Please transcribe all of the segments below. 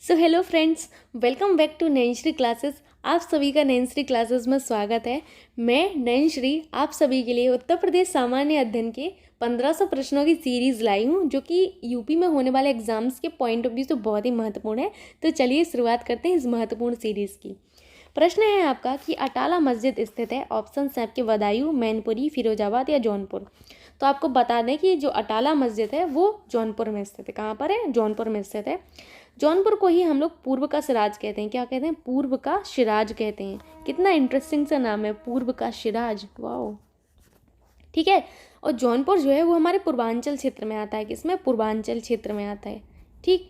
So hello friends, welcome back to Nainshree classes. आप सभी का नैनश्री क्लासेस में स्वागत है। मैं नैनश्री आप सभी के लिए उत्तर प्रदेश सामान्य अध्ययन के 1500 प्रश्नों की सीरीज़ लाई हूँ, जो कि यूपी में होने वाले एग्जाम्स के पॉइंट ऑफ व्यू से बहुत ही महत्वपूर्ण है। तो चलिए शुरुआत करते हैं इस महत्वपूर्ण सीरीज़ की। प्रश्न है आपका कि अटाला मस्जिद स्थित है। ऑप्शन है आपके बदायूं, मैनपुरी, फिरोजाबाद या जौनपुर। तो आपको बता दें कि जो अटाला मस्जिद है वो जौनपुर में स्थित है। कहाँ पर है? जौनपुर में स्थित है। जौनपुर को ही हम लोग पूर्व का सिराज कहते हैं। क्या कहते हैं? पूर्व का सिराज कहते हैं। कितना इंटरेस्टिंग सा नाम है, पूर्व का सिराज। वाओ, ठीक है। और जौनपुर जो है वो हमारे पूर्वांचल क्षेत्र में आता है। किसमें? पूर्वांचल क्षेत्र में आता है। ठीक,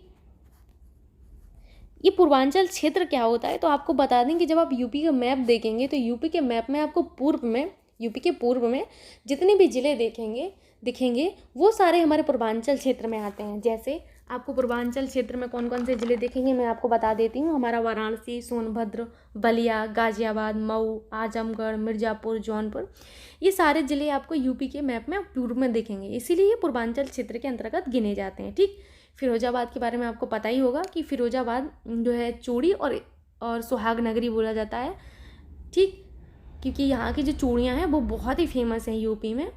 ये पूर्वांचल क्षेत्र क्या होता है तो आपको बता दें कि जब आप यूपी का मैप देखेंगे तो यूपी के मैप में आपको पूर्व में, यूपी के पूर्व में जितने भी जिले दिखेंगे वो सारे हमारे पूर्वांचल क्षेत्र में आते हैं। जैसे आपको पूर्वांचल क्षेत्र में कौन कौन से जिले दिखेंगे मैं आपको बता देती हूँ। हमारा वाराणसी, सोनभद्र, बलिया, गाजियाबाद, मऊ, आजमगढ़, मिर्ज़ापुर, जौनपुर, ये सारे जिले आपको यूपी के मैप में पूर्व में दिखेंगे, इसीलिए ये पूर्वांचल क्षेत्र के अंतर्गत गिने जाते हैं। ठीक, फिरोजाबाद के बारे में आपको पता ही होगा कि फिरोजाबाद जो है चूड़ी और सुहाग नगरी बोला जाता है। ठीक, क्योंकि यहाँ की जो चूड़ियाँ हैं वो बहुत ही फेमस हैं यूपी में।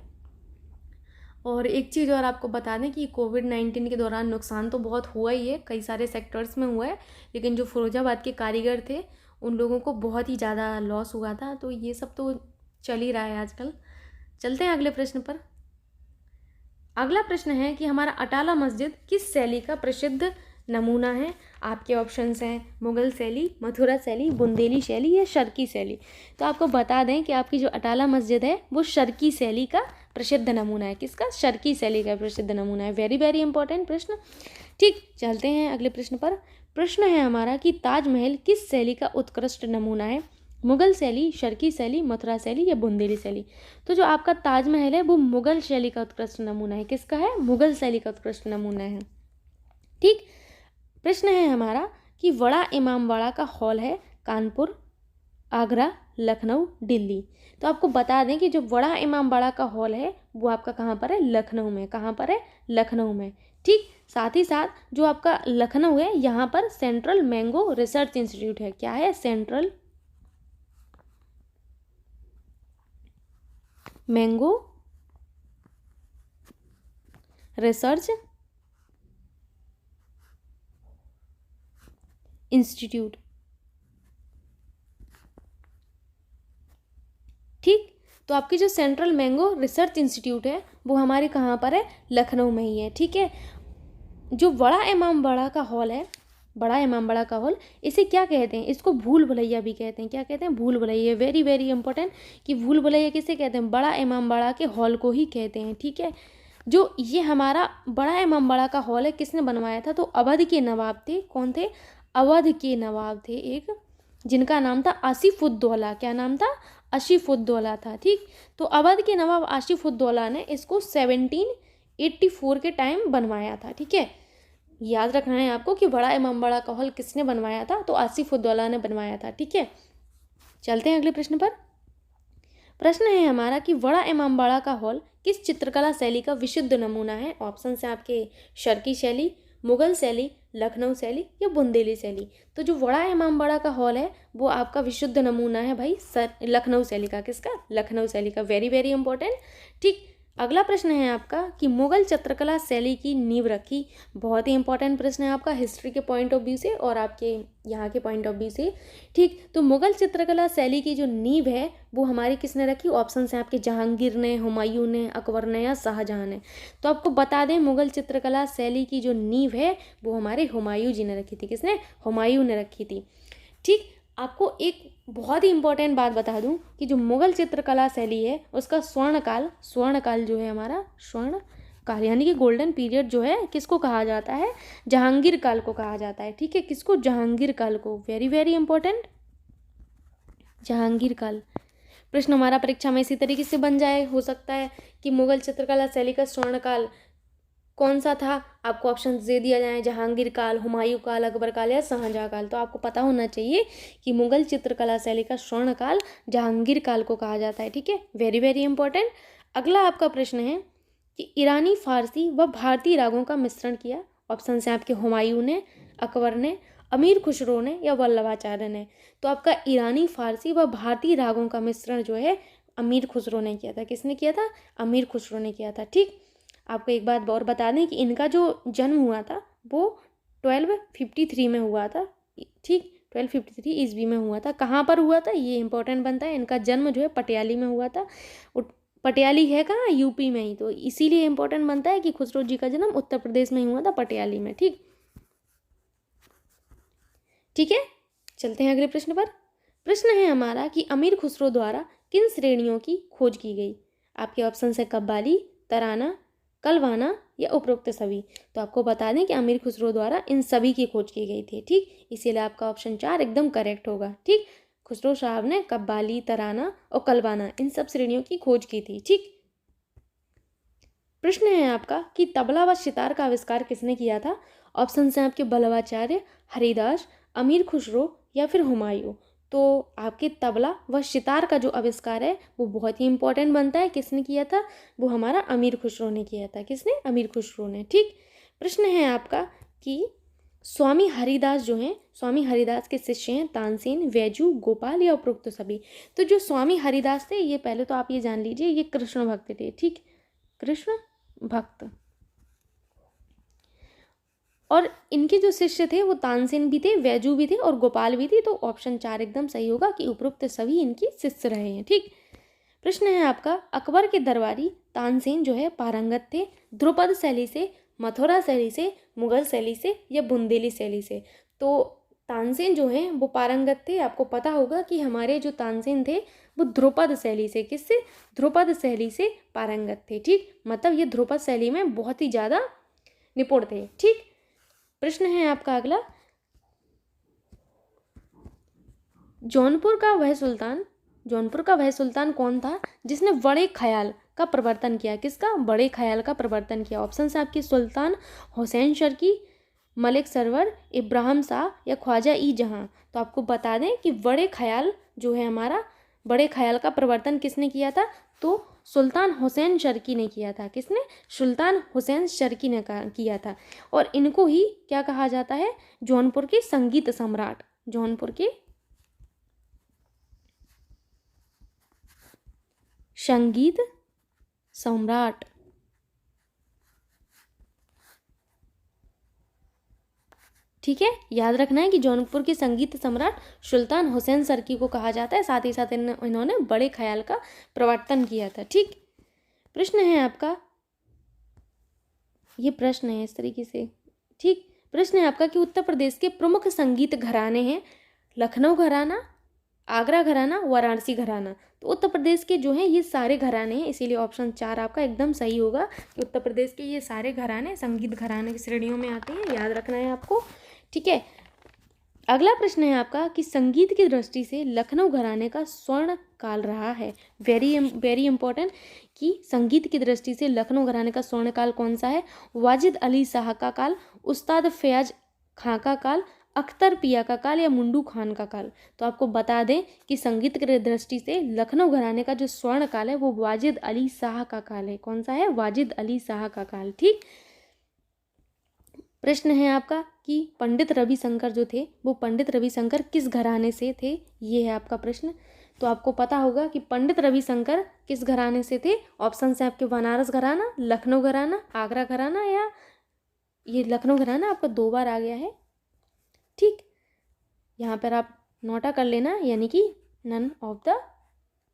और एक चीज़ और आपको बता दें कि कोविड-19 के दौरान नुकसान तो बहुत हुआ ही है, कई सारे सेक्टर्स में हुआ है, लेकिन जो फिरोजाबाद के कारीगर थे उन लोगों को बहुत ही ज़्यादा लॉस हुआ था। तो ये सब तो चल ही रहा है आजकल। चलते हैं अगले प्रश्न पर। अगला प्रश्न है कि हमारा अटाला मस्जिद किस शैली का प्रसिद्ध नमूना है। आपके ऑप्शंस हैं मुगल शैली, मथुरा शैली, बुंदेली शैली या शर्की शैली। तो आपको बता दें कि आपकी जो अटाला मस्जिद है वो शर्की शैली का प्रसिद्ध नमूना है। किसका? शर्की शैली का प्रसिद्ध नमूना है। वेरी वेरी इंपॉर्टेंट प्रश्न। ठीक, चलते हैं अगले प्रश्न पर। प्रश्न है हमारा कि ताजमहल किस शैली का उत्कृष्ट नमूना है। मुगल शैली, शर्की शैली, मथुरा शैली या बुंदेली शैली। तो जो आपका ताजमहल है वो मुगल शैली का उत्कृष्ट नमूना है। किसका है? मुगल शैली का उत्कृष्ट नमूना है। ठीक, प्रश्न है हमारा कि बड़ा इमामबाड़ा का हॉल है कानपुर, आगरा, लखनऊ, दिल्ली। तो आपको बता दें कि जो बड़ा इमामबाड़ा का हॉल है वो आपका कहाँ पर है? लखनऊ में। कहाँ पर है? लखनऊ में। ठीक, साथ ही साथ जो आपका लखनऊ है यहाँ पर सेंट्रल मैंगो रिसर्च इंस्टीट्यूट है। क्या है? Central mango research institute. ठीक, तो आपकी जो सेंट्रल मैंगो रिसर्च इंस्टीट्यूट है वो हमारे कहाँ पर है? लखनऊ में ही है। ठीक है। जो बड़ा इमामबाड़ा का हॉल है, बड़ा इमामबाड़ा का हॉल, इसे क्या कहते हैं? इसको भूल भुलैया भी कहते हैं। क्या कहते हैं? भूल भुलैया। वेरी वेरी इंपॉर्टेंट कि भूल भुलैया किसे कहते हैं? बड़ा इमामबाड़ा के हॉल को ही कहते हैं। ठीक है। जो ये हमारा बड़ा इमामबाड़ा का हॉल है किसने बनवाया था? तो अवध के नवाब थे। कौन थे? अवध के नवाब थे एक, जिनका नाम था आसिफुद्दौला। क्या नाम था? आसिफुद्दौला था। ठीक, तो अवध के नवाब आसिफुद्दौला ने इसको 1784 के टाइम बनवाया था। ठीक है, याद रखना है आपको कि बड़ा इमामबाड़ा का हॉल किसने बनवाया था? तो आसिफुद्दौला ने बनवाया था। ठीक है, चलते हैं अगले प्रश्न पर। प्रश्न है हमारा कि बड़ा इमामबाड़ा का हॉल किस चित्रकला शैली का विशुद्ध नमूना है। ऑप्शन है आपके शर्की शैली, मुगल शैली, लखनऊ शैली या बुंदेली शैली। तो जो बड़ा इमामबाड़ा का हॉल है वो आपका विशुद्ध नमूना है भाई लखनऊ शैली का। किसका? लखनऊ शैली का। Very very important. ठीक, अगला प्रश्न है आपका कि मुगल चित्रकला शैली की नींव रखी। बहुत ही इंपॉर्टेंट प्रश्न है आपका हिस्ट्री के पॉइंट ऑफ व्यू से और आपके यहाँ के पॉइंट ऑफ व्यू से। ठीक, तो मुगल चित्रकला शैली की जो नींव है वो हमारी किसने रखी? ऑप्शन है आपके जहांगीर ने, हुमायूं ने, अकबर ने या शाहजहां ने। तो आपको बता दें मुगल चित्रकला शैली की जो नींव है वो हमारे हुमायूं जी ने रखी थी। किसने? हुमायूं ने रखी थी। ठीक, आपको एक बहुत ही इंपॉर्टेंट बात बता दूं कि जो मुगल चित्रकला शैली है उसका स्वर्णकाल जो है हमारा, स्वर्ण काल यानी कि गोल्डन पीरियड जो है किसको कहा जाता है? जहांगीर काल को कहा जाता है। ठीक है, किसको? जहांगीर काल को। वेरी वेरी इंपॉर्टेंट, जहांगीर काल। प्रश्न हमारा परीक्षा में इसी तरीके से बन जाए, हो सकता है कि मुगल चित्रकला शैली का स्वर्णकाल कौन सा था? आपको ऑप्शन दे दिया जाए जहांगीर काल, हुमायूं काल, अकबर काल या शाहजहां काल। तो आपको पता होना चाहिए कि मुगल चित्रकला शैली का स्वर्ण काल जहांगीर काल को कहा जाता है। ठीक है, वेरी वेरी इंपॉर्टेंट। अगला आपका प्रश्न है कि ईरानी, फारसी व भारतीय रागों का मिश्रण किया। ऑप्शन है आपके हुमायूं ने, अकबर ने, अमीर खुसरो ने या वल्लभाचार्य ने? तो आपका ईरानी, फारसी व भारतीय रागों का मिश्रण जो है अमीर खुसरो ने किया था। किसने किया था? अमीर खुसरो ने किया था। ठीक, आपको एक बात और बता दें कि इनका जो जन्म हुआ था वो 1253 में हुआ था। ठीक, 1253 ईस्वी में हुआ था। कहाँ पर हुआ था ये इंपॉर्टेंट बनता है। इनका जन्म जो है पटियाली में हुआ था। पटियाली है कहाँ? यूपी में ही। तो इसीलिए इंपॉर्टेंट बनता है कि खुसरो जी का जन्म उत्तर प्रदेश में ही हुआ था, पटियाली में। ठीक, ठीक है, चलते हैं अगले प्रश्न पर। प्रश्न है हमारा कि अमीर खुसरो द्वारा किन श्रेणियों की खोज की गई? आपके ऑप्शन है कव्वाली, तराना, कलवाना या उपरोक्त सभी। तो आपको बता दें कि अमीर खुसरो द्वारा इन सभी की खोज की गई थी। ठीक, इसीलिए आपका ऑप्शन 4 एकदम करेक्ट होगा। ठीक, खुसरो साहब ने कव्वाली, तराना और कलवाना इन सब श्रेणियों की खोज की थी। ठीक, प्रश्न है आपका कि तबला व सितार का आविष्कार किसने किया था? ऑप्शन है आपके वल्लभाचार्य, हरिदास, अमीर खुसरो या फिर हुमायूं। तो आपके तबला व सितार का जो आविष्कार है वो बहुत ही इंपॉर्टेंट बनता है। किसने किया था? वो हमारा अमीर खुसरो ने किया था। किसने? अमीर खुसरो ने। ठीक, प्रश्न है आपका कि स्वामी हरिदास जो हैं, स्वामी हरिदास के शिष्य हैं तानसेन, वैजू, गोपाल या उपरोक्त सभी। तो जो स्वामी हरिदास थे ये पहले तो आप ये जान लीजिए ये कृष्ण भक्त थे। ठीक, कृष्ण भक्त, और इनके जो शिष्य थे वो तानसेन भी थे, वैजू भी थे और गोपाल भी थे। तो ऑप्शन 4 एकदम सही होगा कि उपरोक्त सभी इनके शिष्य रहे हैं। ठीक, प्रश्न है आपका अकबर के दरबारी तानसेन जो है पारंगत थे ध्रुपद शैली से, मथुरा शैली से, मुगल शैली से या बुंदेली शैली से? तो तानसेन जो हैं वो पारंगत थे। आपको पता होगा कि हमारे जो तानसेन थे वो ध्रुपद शैली से, किससे? ध्रुपद शैली से पारंगत थे। ठीक, मतलब ये ध्रुपद शैली में बहुत ही ज़्यादा निपुण थे। ठीक, प्रश्न है आपका अगला, जौनपुर का वह सुल्तान कौन था जिसने बड़े ख्याल का प्रवर्तन किया? किसका? बड़े ख्याल का प्रवर्तन किया। ऑप्शन है आपके सुल्तान हुसैन शर्की, मलिक सरवर, इब्राहिम शाह या ख्वाजा ई जहां। तो आपको बता दें कि बड़े ख्याल जो है हमारा, बड़े ख्याल का प्रवर्तन किसने किया था? तो सुल्तान हुसैन शर्की ने किया था। किसने? सुल्तान हुसैन शर्की ने किया था। और इनको ही क्या कहा जाता है? जौनपुर के संगीत सम्राट, जौनपुर के संगीत सम्राट। ठीक है, याद रखना है कि जौनपुर के संगीत सम्राट सुल्तान हुसैन शर्की को कहा जाता है। साथ ही साथ इन्होंने बड़े ख्याल का प्रवर्तन किया था। ठीक, प्रश्न है आपका, ये प्रश्न है इस तरीके से। ठीक, प्रश्न है आपका कि उत्तर प्रदेश के प्रमुख संगीत घराने हैं लखनऊ घराना, आगरा घराना, वाराणसी घराना। तो उत्तर प्रदेश के जो हैं ये सारे घराने हैं, इसीलिए ऑप्शन 4 आपका एकदम सही होगा कि उत्तर प्रदेश के ये सारे घराने संगीत घराने की श्रेणियों में आते हैं। याद रखना है आपको। ठीक है, अगला प्रश्न है आपका कि संगीत की दृष्टि से लखनऊ घराने का स्वर्ण काल रहा है। वेरी इंपॉर्टेंट कि संगीत की दृष्टि से लखनऊ घराने का स्वर्ण काल कौन सा है? वाजिद अली शाह का काल, उस्ताद फयाज खां का काल, अख्तर पिया का काल या मुंडू खान का काल? तो आपको बता दें कि संगीत की दृष्टि से लखनऊ घराने का जो स्वर्ण काल है वो वाजिद अली शाह का काल है। कौन सा है? वाजिद अली शाह का काल। ठीक, प्रश्न है आपका कि पंडित रविशंकर जो थे वो पंडित रविशंकर किस घराने से थे? ये है आपका प्रश्न। तो आपको पता होगा कि पंडित रविशंकर किस घराने से थे। ऑप्शन है आपके बनारस घराना, लखनऊ घराना, आगरा घराना या ये लखनऊ घराना आपका 2 बार आ गया है। ठीक, यहाँ पर आप नोटा कर लेना, यानी कि नन ऑफ द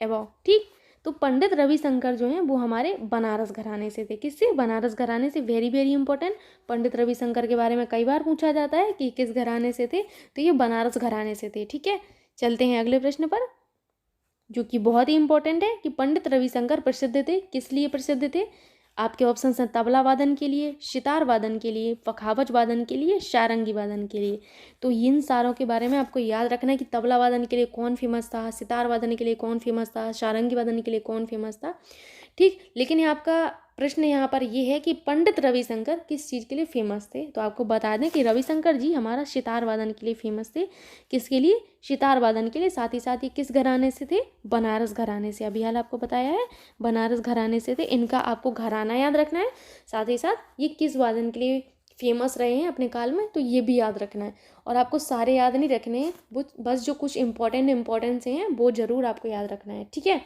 एबव। ठीक, तो पंडित रविशंकर जो हैं वो हमारे बनारस घराने से थे। किससे? बनारस घराने से। वेरी इंपॉर्टेंट, पंडित रविशंकर के बारे में कई बार पूछा जाता है कि किस घराने से थे, तो ये बनारस घराने से थे। ठीक है, चलते हैं अगले प्रश्न पर जो कि बहुत ही इंपॉर्टेंट है कि पंडित रविशंकर प्रसिद्ध थे, किस लिए प्रसिद्ध थे? आपके ऑप्शन हैं तबला वादन के लिए, सितार वादन के लिए, पखावज वादन के लिए, सारंगी वादन के लिए। तो इन सारों के बारे में आपको याद रखना है कि तबला वादन के लिए कौन फेमस था, सितार वादन के लिए कौन फेमस था, सारंगी वादन के लिए कौन फेमस था। ठीक, लेकिन ये आपका प्रश्न यहाँ पर ये है कि पंडित रविशंकर किस चीज़ के लिए फेमस थे? तो आपको बता दें कि रविशंकर जी हमारा सितार वादन के लिए फेमस थे। किसके लिए? सितार वादन के लिए। साथ ही साथ ये किस घराने से थे? बनारस घराने से। अभी हाल आपको बताया है बनारस घराने से थे। इनका आपको घराना याद रखना है। साथ ही साथ ये किस वादन के लिए फेमस रहे हैं अपने काल में, तो ये भी याद रखना है। और आपको सारे याद नहीं रखने हैं, वो बस जो कुछ इंपॉर्टेंट से हैं वो ज़रूर आपको याद रखना है, ठीक है।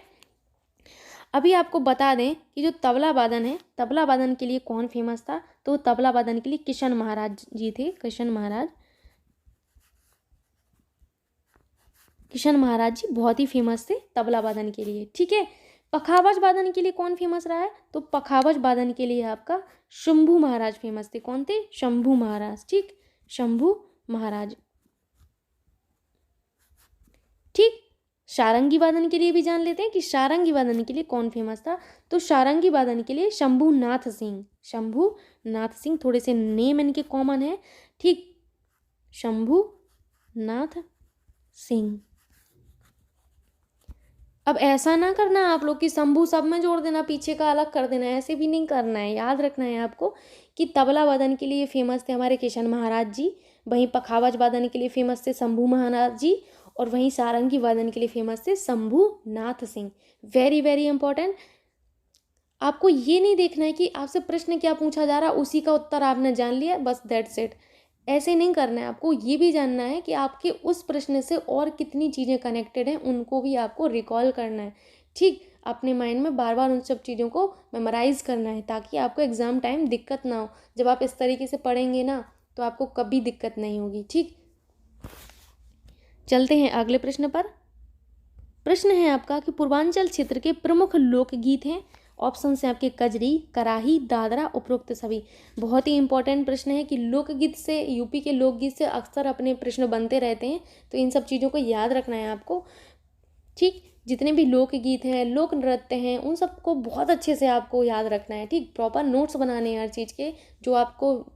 अभी आपको बता दें कि जो तबला वादन है, तबला वादन के लिए कौन फेमस था, तो तबला वादन के लिए किशन महाराज जी थे। किशन महाराज जी बहुत ही फेमस थे तबला वादन के लिए, ठीक है। पखावज वादन के लिए कौन फेमस रहा है, तो पखावज वादन के लिए आपका शंभू महाराज फेमस थे। कौन थे, शंभू महाराज, ठीक, शंभू महाराज, ठीक। सारंगी वादन के लिए भी जान लेते हैं कि सारंगी वादन के लिए कौन फेमस था, तो सारंगी वादन के लिए शंभूनाथ सिंह। शंभूनाथ सिंह, थोड़े से नेम इनके कॉमन है, ठीक, शंभूनाथ सिंह। अब ऐसा ना करना आप लोग कि शंभू सब में जोड़ देना, पीछे का अलग कर देना, ऐसे भी नहीं करना है। याद रखना है आपको कि तबला वादन के लिए फेमस थे हमारे किशन महाराज जी, वहीं पखावज वादन के लिए फेमस थे शंभू महाराज जी, और वहीं सारंगी वादन के लिए फेमस थे Shambhunath Singh. Very very important. आपको ये नहीं देखना है कि आपसे प्रश्न क्या पूछा जा रहा है उसी का उत्तर आपने जान लिया, बस दैट्स इट। ऐसे नहीं करना है, आपको ये भी जानना है कि आपके उस प्रश्न से और कितनी चीज़ें कनेक्टेड हैं, उनको भी आपको रिकॉल करना है, ठीक। अपने माइंड में बार बार उन सब चीज़ों को मेमोराइज करना है, ताकि आपको एग्ज़ाम टाइम दिक्कत ना हो। जब आप इस तरीके से पढ़ेंगे ना, तो आपको कभी दिक्कत नहीं होगी, ठीक। चलते हैं अगले प्रश्न पर। प्रश्न है आपका कि पूर्वांचल क्षेत्र के प्रमुख लोकगीत हैं। ऑप्शन है आपके कजरी, कराही, दादरा, उपरोक्त सभी। बहुत ही इंपॉर्टेंट प्रश्न है कि लोकगीत से, यूपी के लोकगीत से अक्सर अपने प्रश्न बनते रहते हैं, तो इन सब चीज़ों को याद रखना है आपको, ठीक। जितने भी लोकगीत हैं, लोक नृत्य हैं, उन सबको बहुत अच्छे से आपको याद रखना है, ठीक। प्रॉपर नोट्स बनाने हैं हर चीज़ के, जो आपको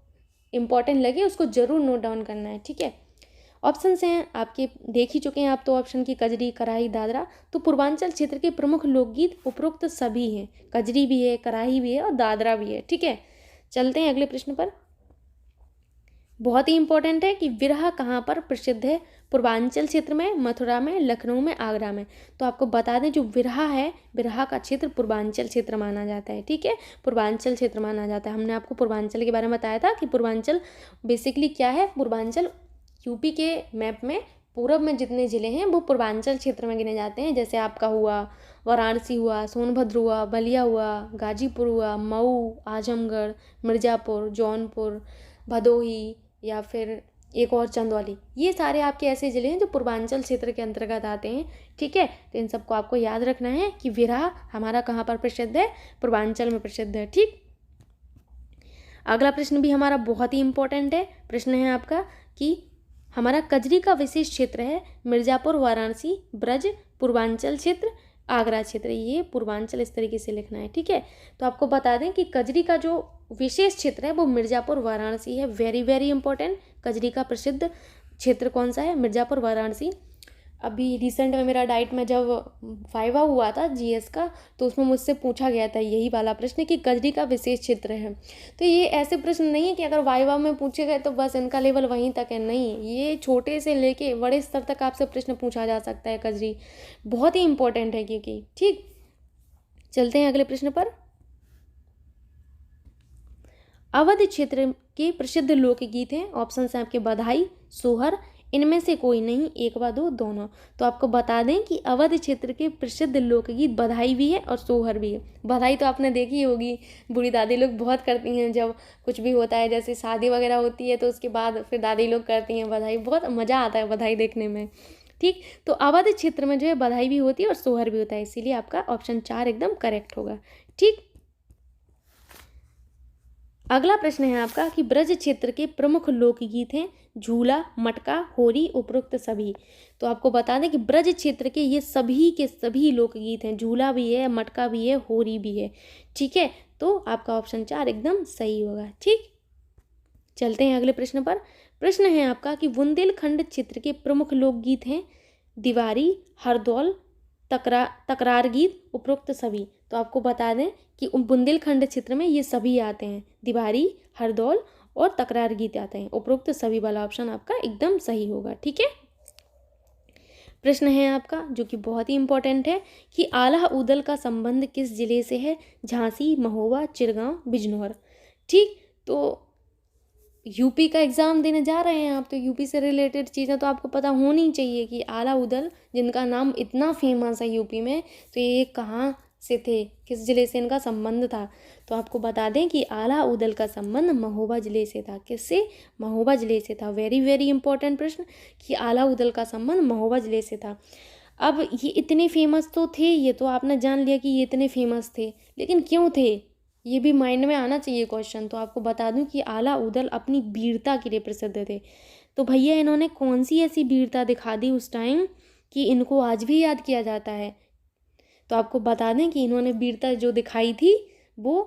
इम्पॉर्टेंट लगे उसको ज़रूर नोट डाउन करना है, ठीक है। ऑप्शन हैं आपके, देख ही चुके हैं आप तो, ऑप्शन की कजरी, कराही, दादरा। तो पूर्वांचल क्षेत्र के प्रमुख लोकगीत उपरोक्त सभी हैं, कजरी भी है, कराही भी है और दादरा भी है, ठीक है। चलते हैं अगले प्रश्न पर। बहुत ही इंपॉर्टेंट है कि विरहा कहाँ पर प्रसिद्ध है, पूर्वांचल क्षेत्र में, मथुरा में, लखनऊ में, आगरा में। तो आपको बता दें जो विरहा है, विरहा का क्षेत्र पूर्वांचल क्षेत्र माना जाता है, ठीक है, पूर्वांचल क्षेत्र माना जाता है। हमने आपको पूर्वांचल के बारे में बताया था कि पूर्वांचल बेसिकली क्या है। पूर्वांचल यूपी के मैप में पूरब में जितने ज़िले हैं वो पूर्वांचल क्षेत्र में गिने जाते हैं। जैसे आपका हुआ वाराणसी, हुआ सोनभद्र, हुआ बलिया, हुआ गाजीपुर, हुआ मऊ, आजमगढ़, मिर्ज़ापुर, जौनपुर, भदोही, या फिर एक और चंदौली। ये सारे आपके ऐसे ज़िले हैं जो पूर्वांचल क्षेत्र के अंतर्गत आते हैं, ठीक है। तो इन सबको आपको याद रखना है कि विरहा हमारा कहाँ पर प्रसिद्ध है, पूर्वांचल में प्रसिद्ध है, ठीक। अगला प्रश्न भी हमारा बहुत ही इंपॉर्टेंट है। प्रश्न है आपका कि हमारा कजरी का विशेष क्षेत्र है मिर्ज़ापुर, वाराणसी, ब्रज, पूर्वांचल क्षेत्र, आगरा क्षेत्र। ये पूर्वांचल इस तरीके से लिखना है, ठीक है। तो आपको बता दें कि कजरी का जो विशेष क्षेत्र है वो मिर्ज़ापुर, वाराणसी है। Very very important. कजरी का प्रसिद्ध क्षेत्र कौन सा है, मिर्ज़ापुर, वाराणसी। अभी रिसेंट में मेरा डाइट में जब वाइवा हुआ था जीएस का, तो उसमें मुझसे पूछा गया था यही वाला प्रश्न कि कजरी का विशेष क्षेत्र है। तो ये ऐसे प्रश्न नहीं है कि अगर वाइवा में पूछे गए तो बस इनका लेवल वहीं तक है, नहीं, ये छोटे से लेके बड़े स्तर तक आपसे प्रश्न पूछा जा सकता है। कजरी बहुत ही इंपॉर्टेंट है क्योंकि, ठीक। चलते हैं अगले प्रश्न पर। अवध क्षेत्र के प्रसिद्ध लोकगीत हैं। ऑप्शन है आपके बधाई, सोहर, इनमें से कोई नहीं, एक व दो, दोनों। तो आपको बता दें कि अवध क्षेत्र के प्रसिद्ध लोकगीत बधाई भी है और सोहर भी है। बधाई तो आपने देखी होगी, बूढ़ी दादी लोग बहुत करती हैं जब कुछ भी होता है, जैसे शादी वगैरह होती है तो उसके बाद फिर दादी लोग करती हैं बधाई। बहुत मज़ा आता है बधाई देखने में, ठीक। तो अवध क्षेत्र में जो है बधाई भी होती है और सोहर भी होता है, इसीलिए आपका ऑप्शन 4 एकदम करेक्ट होगा, ठीक। अगला प्रश्न है आपका कि ब्रज क्षेत्र के प्रमुख लोकगीत हैं झूला, मटका, होरी, उपरोक्त सभी। तो आपको बता दें कि ब्रज क्षेत्र के ये सभी के सभी लोकगीत हैं। झूला भी है, मटका भी है, होरी भी है, ठीक है। तो आपका ऑप्शन 4 एकदम सही होगा, ठीक। चलते हैं अगले प्रश्न पर। प्रश्न है आपका कि बुंदेलखंड क्षेत्र के प्रमुख लोकगीत हैं दीवारी, हरदौल, तकरार गीत, उपरोक्त सभी। तो आपको बता दें कि बुंदेलखंड क्षेत्र में ये सभी आते हैं, दीवारी, हरदौल और तकरार गीत आते हैं। उपरोक्त सभी वाला ऑप्शन आपका एकदम सही होगा, ठीक है। प्रश्न है आपका जो कि बहुत ही इंपॉर्टेंट है कि आला ऊदल का संबंध किस जिले से है, झांसी, महोबा, चिरगांव, बिजनौर, ठीक। तो यूपी का एग्ज़ाम देने जा रहे हैं आप, तो यूपी से रिलेटेड चीज़ें तो आपको पता होनी चाहिए कि आला उदल जिनका नाम इतना फेमस है यूपी में, तो ये कहाँ से थे, किस ज़िले से इनका संबंध था। तो आपको बता दें कि आला उदल का संबंध महोबा ज़िले से था। किससे? महोबा ज़िले से था। वेरी वेरी इंपॉर्टेंट प्रश्न कि आला उदल का संबंध महोबा ज़िले से था। अब ये इतने फेमस तो थे, ये तो आपने जान लिया कि ये इतने फेमस थे, लेकिन क्यों थे, ये भी माइंड में आना चाहिए क्वेश्चन। तो आपको बता दूं कि आला उदल अपनी वीरता के लिए प्रसिद्ध थे। तो भैया इन्होंने कौन सी ऐसी वीरता दिखा दी उस टाइम कि इनको आज भी याद किया जाता है। तो आपको बता दें कि इन्होंने वीरता जो दिखाई थी वो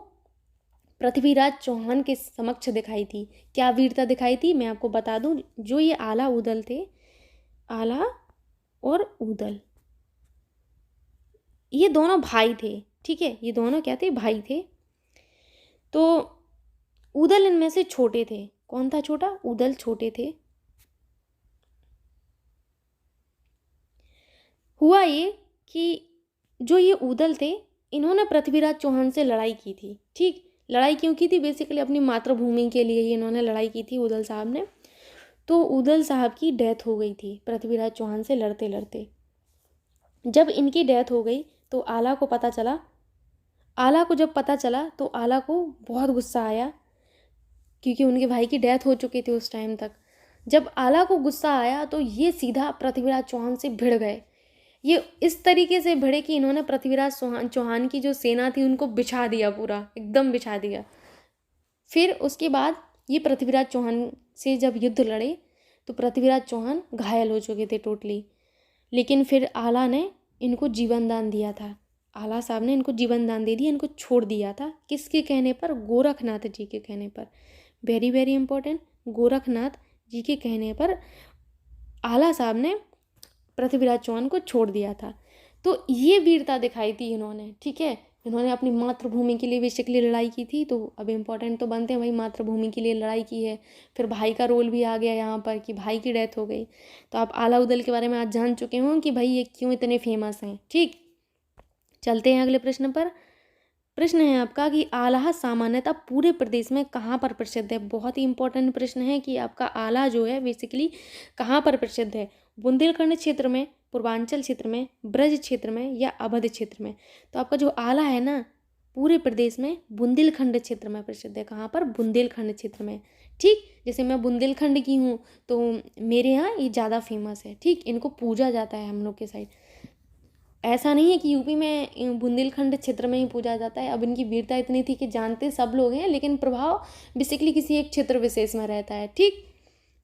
पृथ्वीराज चौहान के समक्ष दिखाई थी। क्या वीरता दिखाई थी, मैं आपको बता दूं। जो ये आला उदल थे, आला और उदल, ये दोनों भाई थे। ठीक है, ये दोनों क्या थे, भाई थे। तो उदल इनमें से छोटे थे। कौन था छोटा? उदल छोटे थे। हुआ ये कि जो ये उदल थे, इन्होंने पृथ्वीराज चौहान से लड़ाई की थी। ठीक, लड़ाई क्यों की थी? बेसिकली अपनी मातृभूमि के लिए ही इन्होंने लड़ाई की थी उदल साहब ने। तो उदल साहब की डेथ हो गई थी पृथ्वीराज चौहान से लड़ते लड़ते। जब इनकी डेथ हो गई तो आला को पता चला। आला को जब पता चला तो आला को बहुत गुस्सा आया, क्योंकि उनके भाई की डेथ हो चुकी थी उस टाइम तक। जब आला को गुस्सा आया तो ये सीधा पृथ्वीराज चौहान से भिड़ गए। ये इस तरीके से भिड़े कि इन्होंने पृथ्वीराज चौहान की जो सेना थी उनको बिछा दिया, पूरा एकदम बिछा दिया। फिर उसके बाद ये पृथ्वीराज चौहान से जब युद्ध लड़े तो पृथ्वीराज चौहान घायल हो चुके थे टोटली। लेकिन फिर आला ने इनको जीवन दान दिया था। आला साहब ने इनको जीवन दान दे दिया, इनको छोड़ दिया था। किसके कहने पर? गोरखनाथ जी के कहने पर। Very very important, Gorakhnath ji के कहने पर आला साहब ने पृथ्वीराज चौहान को छोड़ दिया था। तो ये वीरता दिखाई थी इन्होंने। ठीक है, इन्होंने अपनी मातृभूमि के लिए बेसिकली लड़ाई की थी। तो अब इम्पोर्टेंट तो बनते हैं भाई, मातृभूमि के लिए लड़ाई की है। फिर भाई का रोल भी आ गया यहाँ पर कि भाई की डेथ हो गई। तो आप आला उदल के बारे में आज जान चुके हों कि भाई ये क्यों इतने फेमस हैं। ठीक, चलते हैं अगले प्रश्न पर। प्रश्न है आपका कि आला सामान्यतः पूरे प्रदेश में कहाँ पर प्रसिद्ध है। बहुत ही इंपॉर्टेंट प्रश्न है कि आपका आला जो है बेसिकली कहाँ पर प्रसिद्ध है। बुंदेलखंड क्षेत्र में, पूर्वांचल क्षेत्र में, ब्रज क्षेत्र में या अवध क्षेत्र में। तो आपका जो आला है ना, पूरे प्रदेश में बुंदेलखंड क्षेत्र में प्रसिद्ध है। कहाँ पर? बुंदेलखंड क्षेत्र में। ठीक, जैसे मैं बुंदेलखंड की हूँ तो मेरे यहाँ ये ज़्यादा फेमस है। ठीक, इनको पूजा जाता है हम लोग के साइड। ऐसा नहीं है कि यूपी में बुंदेलखंड क्षेत्र में ही पूजा जाता है। अब इनकी वीरता इतनी थी कि जानते सब लोग हैं, लेकिन प्रभाव बेसिकली किसी एक क्षेत्र विशेष में रहता है। ठीक,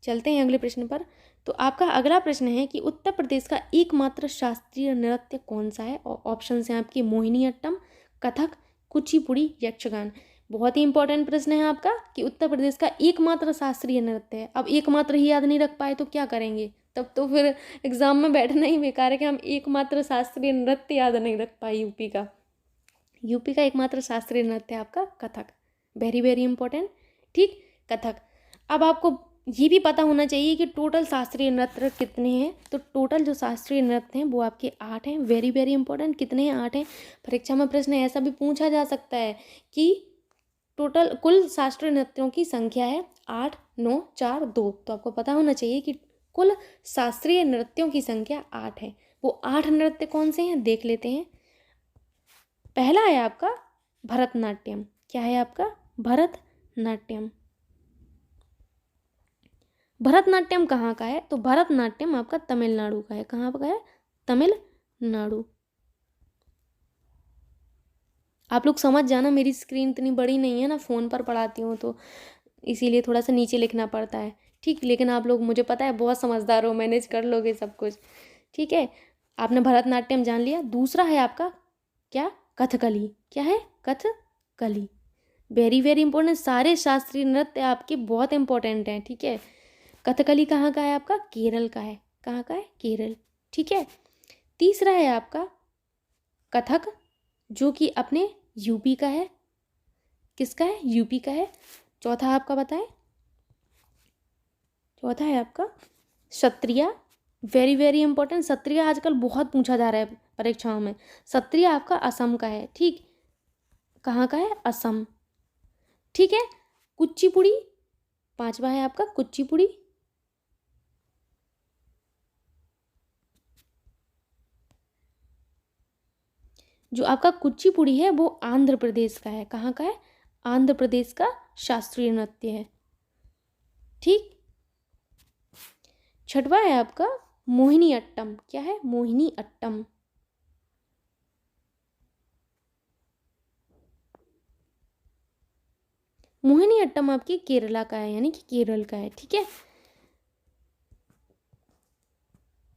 चलते हैं अगले प्रश्न पर। तो आपका अगला प्रश्न है कि उत्तर प्रदेश का एकमात्र शास्त्रीय नृत्य कौन सा है। और ऑप्शन है आपकी मोहिनीअट्टम, कथक, कुचिपुड़ी, यक्षगान। बहुत ही इंपॉर्टेंट प्रश्न है आपका कि उत्तर प्रदेश का एकमात्र शास्त्रीय नृत्य है। अब एकमात्र ही याद नहीं रख पाए तो क्या करेंगे? तब तो फिर एग्जाम में बैठना ही बेकार है कि हम एकमात्र शास्त्रीय नृत्य याद नहीं रख पाए यूपी का। यूपी का एकमात्र शास्त्रीय नृत्य आपका कथक। Very very important. ठीक, कथक। अब आपको ये भी पता होना चाहिए कि टोटल शास्त्रीय नृत्य कितने हैं। तो टोटल जो शास्त्रीय नृत्य हैं वो आपके 8 हैं। वेरी वेरी इंपॉर्टेंट, कितने हैं? 8 हैं। परीक्षा में प्रश्न ऐसा भी पूछा जा सकता है कि टोटल कुल शास्त्रीय नृत्यों की संख्या है 8, 9, 4, 2। तो आपको पता होना चाहिए कि कुल शास्त्रीय नृत्यों की संख्या 8 है। वो 8 नृत्य कौन से हैं देख लेते हैं। पहला है आपका भरतनाट्यम। क्या है आपका? भरतनाट्यम। भरतनाट्यम कहाँ का है? तो भरतनाट्यम आपका तमिलनाडु का है। कहाँ का है? तमिलनाडु। आप लोग समझ जाना, मेरी स्क्रीन इतनी बड़ी नहीं है ना, फ़ोन पर पढ़ाती हूँ तो इसीलिए थोड़ा सा नीचे लिखना पड़ता है। ठीक, लेकिन आप लोग मुझे पता है बहुत समझदार हो, मैनेज कर लोगे सब कुछ। ठीक है, आपने भरतनाट्यम जान लिया। दूसरा है आपका क्या? कथकली। क्या है? कथकली। Very very important. सारे शास्त्रीय नृत्य आपके बहुत इंपॉर्टेंट हैं। ठीक है, कथकली कहाँ का है आपका? केरल का है। कहाँ का है? केरल। ठीक है, तीसरा है आपका कथक, जो कि अपने यूपी का है। किसका है? यूपी का है। चौथा आपका बताएं। चौथा है आपका Sattriya. Very very important. Sattriya आजकल बहुत पूछा जा रहा है परीक्षाओं में। सत्रिया आपका असम का है। ठीक, कहाँ का है? असम। ठीक है, कुचिपुड़ी 5वां है आपका कुचिपुड़ी। जो आपका कुचिपुड़ी है वो आंध्र प्रदेश का है। कहाँ का है? आंध्र प्रदेश का शास्त्रीय नृत्य है। ठीक। 6वां है आपका मोहिनी अट्टम। क्या है? मोहिनी अट्टम। मोहिनी अट्टम आपकी केरला का है, यानी कि केरल का है। ठीक है।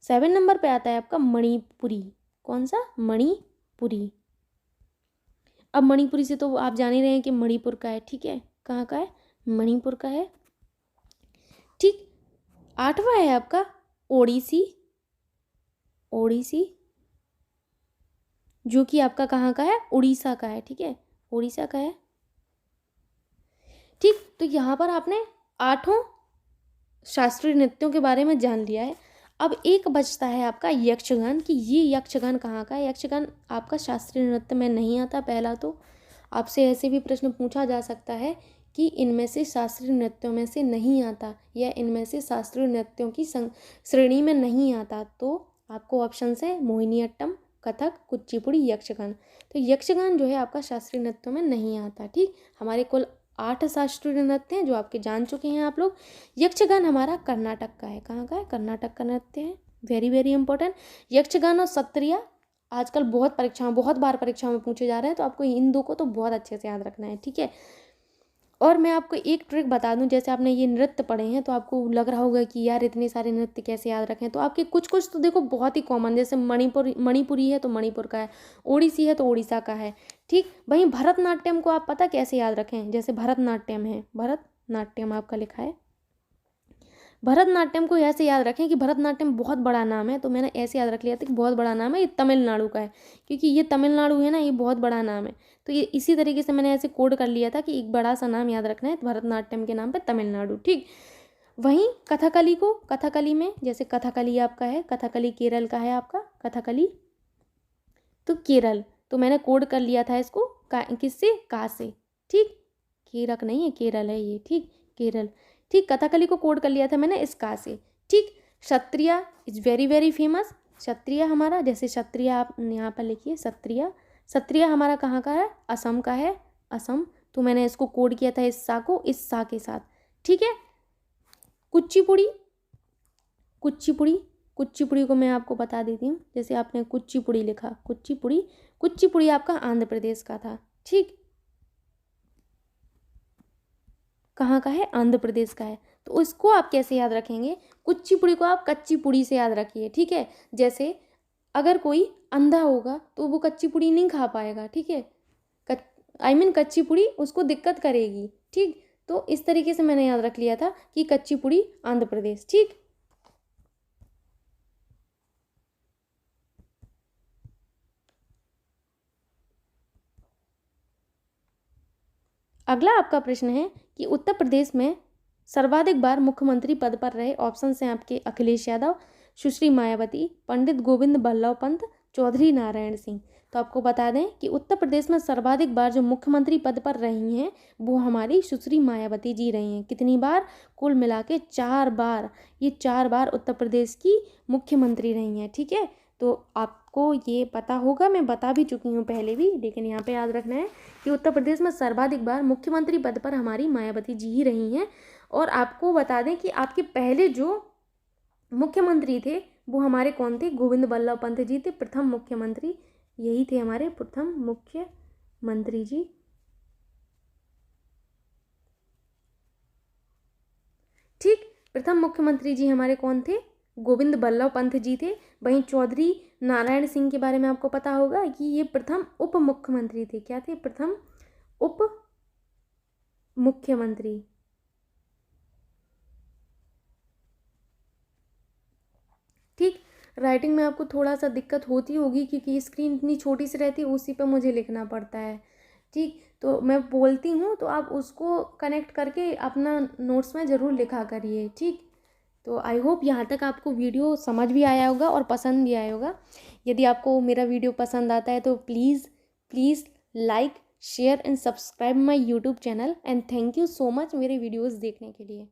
7 नंबर पे आता है आपका मणिपुरी। कौन सा? मणिपुरी। अब मणिपुरी से तो आप जान ही रहे हैं कि मणिपुर का है। ठीक है। कहाँ का है? मणिपुर का है। ठीक। 8वां है आपका ओडिसी। ओडिसी जो कि आपका कहाँ का है? उड़ीसा का है। ठीक है, उड़ीसा का है। ठीक। तो यहाँ पर आपने 8 शास्त्रीय नृत्यों के बारे में जान लिया है। अब एक बचता है आपका यक्षगान, कि ये यक्षगान कहाँ का है। यक्षगान आपका शास्त्रीय नृत्य में नहीं आता। पहला तो आपसे ऐसे भी प्रश्न पूछा जा सकता है कि इनमें से शास्त्रीय नृत्यों में से नहीं आता, या इनमें से शास्त्रीय नृत्यों की श्रेणी में नहीं आता। तो आपको ऑप्शन है मोहिनीअट्टम, कथक, कुचिपुड़ी, यक्षगान। तो यक्षगान जो है आपका शास्त्रीय नृत्यों में नहीं आता। ठीक। हमारे कुल 8 शास्त्रीय नृत्य हैं जो आपके जान चुके हैं आप लोग। यक्षगान हमारा कर्नाटक का है। कहाँ का है? कर्नाटक का नृत्य है। Very very important. यक्षगान और सत्रिया आजकल बहुत बार परीक्षाओं में पूछे जा रहे हैं, तो आपको इन दो को तो बहुत अच्छे से याद रखना है। ठीक है। और मैं आपको एक ट्रिक बता दूं, जैसे आपने ये नृत्य पढ़े हैं तो आपको लग रहा होगा कि यार इतने सारे नृत्य कैसे याद रखें। तो आपके कुछ कुछ तो देखो बहुत ही कॉमन, जैसे मणिपुरी है तो मणिपुर का है, ओडिसी है तो उड़ीसा का है। ठीक। वहीं भरतनाट्यम को आप पता कैसे याद रखें? जैसे भरतनाट्यम है, भरतनाट्यम आपका लिखा है। भरतनाट्यम को ऐसे याद रखें कि भरतनाट्यम बहुत बड़ा नाम है, तो मैंने ऐसे याद रख लिया था कि बहुत बड़ा नाम है, ये तमिलनाडु का है, क्योंकि ये तमिलनाडु है ना, ये बहुत बड़ा नाम है। तो ये इसी तरीके से मैंने ऐसे कोड कर लिया था कि एक बड़ा सा नाम याद रखना है भरतनाट्यम के नाम पे, तमिलनाडु। ठीक। वहीं कथकली को, कथकली में जैसे कथकली आपका है, कथकली केरल का है आपका कथकली, तो केरल, तो मैंने कोड कर लिया था इसको किससे? का से। ठीक। केरक नहीं है, केरल है ये। ठीक, केरल। ठीक। कथकली को कोड कर लिया था मैंने इस का से। ठीक। क्षत्रिय इज वेरी वेरी फेमस। क्षत्रिय हमारा, जैसे क्षत्रिय आप यहाँ पर लिखिए, क्षत्रिय। क्षत्रिय हमारा कहाँ का है? असम का है, असम। तो मैंने इसको कोड किया था इस सा को, इस सा के साथ। ठीक है। कुचिपुड़ी, कुचिपुड़ी, कुचिपुड़ी को मैं आपको बता देती हूँ। जैसे आपने कुचिपुड़ी लिखा, कुचिपुड़ी, कुचिपुड़ी आपका आंध्र प्रदेश का था। ठीक। कहाँ का है? आंध्र प्रदेश का है। तो इसको आप कैसे याद रखेंगे? कुचिपुड़ी को आप कच्ची पुड़ी से याद रखिए। ठीक है। जैसे अगर कोई अंधा होगा तो वो कच्ची पुड़ी नहीं खा पाएगा। ठीक है। कच्ची पुड़ी उसको दिक्कत करेगी। ठीक। तो इस तरीके से मैंने याद रख लिया था कि कच्ची पुड़ी आंध्र प्रदेश। ठीक। अगला आपका प्रश्न है कि उत्तर प्रदेश में सर्वाधिक बार मुख्यमंत्री पद पर रहे। ऑप्शन हैं आपके अखिलेश यादव, सुश्री मायावती, पंडित गोविंद बल्लभ पंत, चौधरी नारायण सिंह। तो आपको बता दें कि उत्तर प्रदेश में सर्वाधिक बार जो मुख्यमंत्री पद पर रही हैं वो हमारी सुश्री मायावती जी रही हैं। कितनी बार? कुल मिला के 4 बार। ये 4 बार उत्तर प्रदेश की मुख्यमंत्री रही हैं। ठीक है। तो आपको ये पता होगा, मैं बता भी चुकी हूँ पहले भी, लेकिन यहाँ पे याद रखना है कि उत्तर प्रदेश में सर्वाधिक बार मुख्यमंत्री पद पर हमारी मायावती जी ही रही हैं। और आपको बता दें कि आपके पहले जो मुख्यमंत्री थे वो हमारे कौन थे? गोविंद बल्लभ पंत जी थे, प्रथम मुख्यमंत्री। यही थे हमारे प्रथम मुख्यमंत्री जी। ठीक। प्रथम मुख्यमंत्री जी हमारे कौन थे? गोविंद बल्लभ पंत जी थे। वहीं चौधरी नारायण सिंह के बारे में आपको पता होगा कि ये प्रथम उप मुख्यमंत्री थे। क्या थे? प्रथम उप मुख्यमंत्री। ठीक। राइटिंग में आपको थोड़ा सा दिक्कत होती होगी क्योंकि स्क्रीन इतनी छोटी सी रहती है, उसी पे मुझे लिखना पड़ता है। ठीक। तो मैं बोलती हूँ तो आप उसको कनेक्ट करके अपना नोट्स में ज़रूर लिखा करिए। ठीक। तो आई होप यहाँ तक आपको वीडियो समझ भी आया होगा और पसंद भी आया होगा। यदि आपको मेरा वीडियो पसंद आता है तो please please like, share and subscribe my YouTube channel and thank you so much मेरे वीडियोज़ देखने के लिए।